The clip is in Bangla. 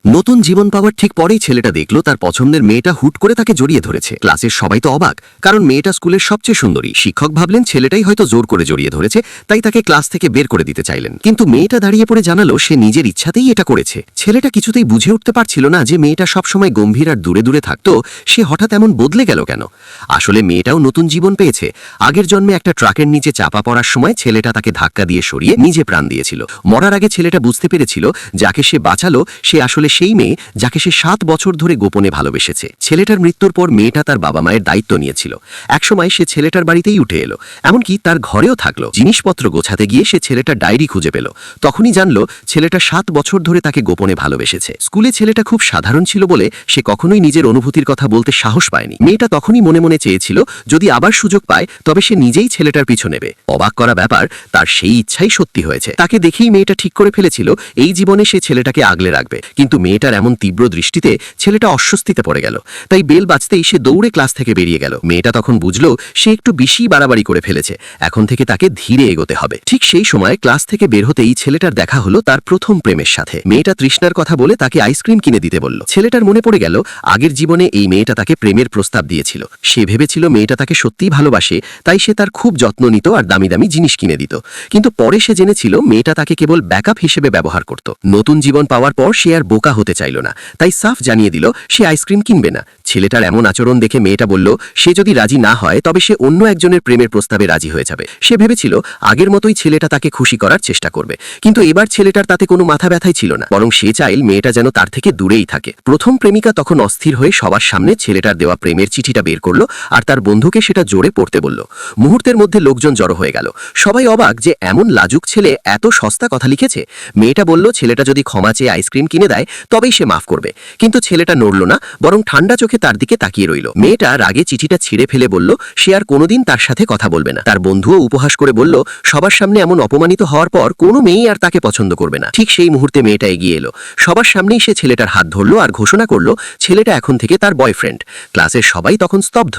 নতুন জীবন পাওয়ার ঠিক পরেই ছেলেটা দেখল তার পছন্দের মেয়েটা হুট করে তাকে জড়িয়ে ধরেছে। ক্লাসের সবাই তো অবাক, কারণ মেয়েটা স্কুলের সবচেয়ে সুন্দরী। শিক্ষক ভাবলেন ছেলেটাই হয়তো জোর করে জড়িয়ে ধরেছে, তাই তাকে ক্লাস থেকে বের করে দিতে চাইলেন। কিন্তু মেয়েটা দাঁড়িয়ে পড়ে জানালো সে নিজের ইচ্ছাতেই এটা করেছে। ছেলেটা কিছুতেই বুঝে উঠতে পারছিল না যে মেয়েটা সবসময় গম্ভীর আর দূরে দূরে থাকতো, সে হঠাৎ এমন বদলে গেল কেন। আসলে মেয়েটাও নতুন জীবন পেয়েছে। আগের জন্মে একটা ট্রাকের নিচে চাপা পড়ার সময় ছেলেটা তাকে ধাক্কা দিয়ে সরিয়ে নিজে প্রাণ দিয়েছিল। মরার আগে ছেলেটা বুঝতে পেরেছিল যাকে সে বাঁচালো সে আসলে সেই মেয়ে যাকে সে 7 বছর ধরে গোপনে ভালোবেসেছে। ছেলেটার মৃত্যুর পর মেয়েটা তার বাবা মায়ের দায়িত্ব নিয়েছিল। একসময় সে ছেলেটার বাড়িতেই উঠে এলো, এমনকি তার ঘরেও থাকলো। জিনিসপত্র গোছাতে গিয়ে সে ছেলেটার ডায়েরি খুঁজে পেল। তখনই জানলো ছেলেটা 7 বছর ধরে তাকে গোপনে ভালোবেসেছে। স্কুলে ছেলেটা খুব সাধারণ ছিল বলে সে কখনোই নিজের অনুভূতির কথা বলতে সাহস পায়নি। মেয়েটা তখনই মনে মনে চেয়েছিল যদি আবার সুযোগ পায় তবে সে নিজেই ছেলেটার পিছু নেবে। অবাক করা ব্যাপার, তার সেই ইচ্ছাই সত্যি হয়েছে। তাকে দেখেই মেয়েটা ঠিক করে ফেলেছিল এই জীবনে সে ছেলেটাকে আগলে রাখবে। কিন্তু মেয়েটার এমন তীব্র দৃষ্টিতে ছেলেটা অস্বস্তিতে পড়ে গেল। তাই বেল বাজতেই সে দৌড়ে ক্লাস থেকে বেরিয়ে গেল। মেয়েটা তখন বুঝলো সে একটু বেশি বাড়াবাড়ি করে ফেলেছে, এখন থেকে তাকে ধীরে এগোতে হবে। ঠিক সেই সময় ক্লাস থেকে বের হতেই ছেলেটার দেখা হলো তার প্রথম প্রেমের সাথে। মেয়েটা তৃষ্ণার কথা বলে তাকে আইসক্রিম কিনে দিতে বলল। ছেলেটার মনে পড়ে গেল আগের জীবনে এই মেয়েটা তাকে প্রেমের প্রস্তাব দিয়েছিল। সে ভেবেছিল মেয়েটা তাকে সত্যিই ভালোবাসে, তাই সে তার খুব যত্ন নিত আর দামি দামি জিনিস কিনে দিত। কিন্তু পরে সে জেনেছিল মেয়েটা তাকে কেবল ব্যাকআপ হিসেবে ব্যবহার করত। নতুন জীবন পাওয়ার পর সে আর বোকা হতে চাইল না, তাই সাফ জানিয়ে দিল সে আইসক্রিম কিনবে না। ছেলেটার এমন আচরণ দেখে মেয়েটা বলল সে যদি রাজি না হয় তবে সে অন্য একজনের প্রেমের প্রস্তাবে রাজি হয়ে যাবে। সে ভেবেছিল আগের মতোই ছেলেটা তাকে খুশি করার চেষ্টা করবে, কিন্তু এবার ছেলেটার তাতে কোনো মাথা ব্যথাই ছিল না, বরং সে চাইল মেয়েটা যেন তার থেকে দূরেই থাকে। প্রথম প্রেমিকা তখন অস্থির হয়ে সবার সামনে ছেলেটার দেওয়া প্রেমের চিঠিটা বের করলো আর তার বন্ধুকে সেটা জোরে পড়তে বলল। মুহূর্তের মধ্যে লোকজন জড়ো হয়ে গেল। সবাই অবাক যে এমন লাজুক ছেলে এত সস্তা কথা লিখেছে। মেয়েটা বলল ছেলেটা যদি ক্ষমা চেয়ে আইসক্রিম কিনে দেয় তবেই সে মাফ করবে, কিন্তু ছেলেটা নড়ল না, বরং ঠান্ডা চোখে তার দিকে তাকিয়ে রইল। মেয়েটা রাগে চিঠিটা ছিঁড়ে ফেলে বলল সে আর কোনোদিন তার সাথে কথা বলবে না। তার বন্ধুও উপহাস করে বলল সবার সামনে এমন অপমানিত হওয়ার পর কোনো মেয়েই আর তাকে পছন্দ করবে না। ঠিক সেই মুহূর্তে মেয়েটা এগিয়ে এলো। সবার সামনেই সে ছেলেটার হাত ধরল আর ঘোষণা করল ছেলেটা এখন থেকে তার বয়ফ্রেন্ড। ক্লাসের সবাই তখন স্তব্ধ।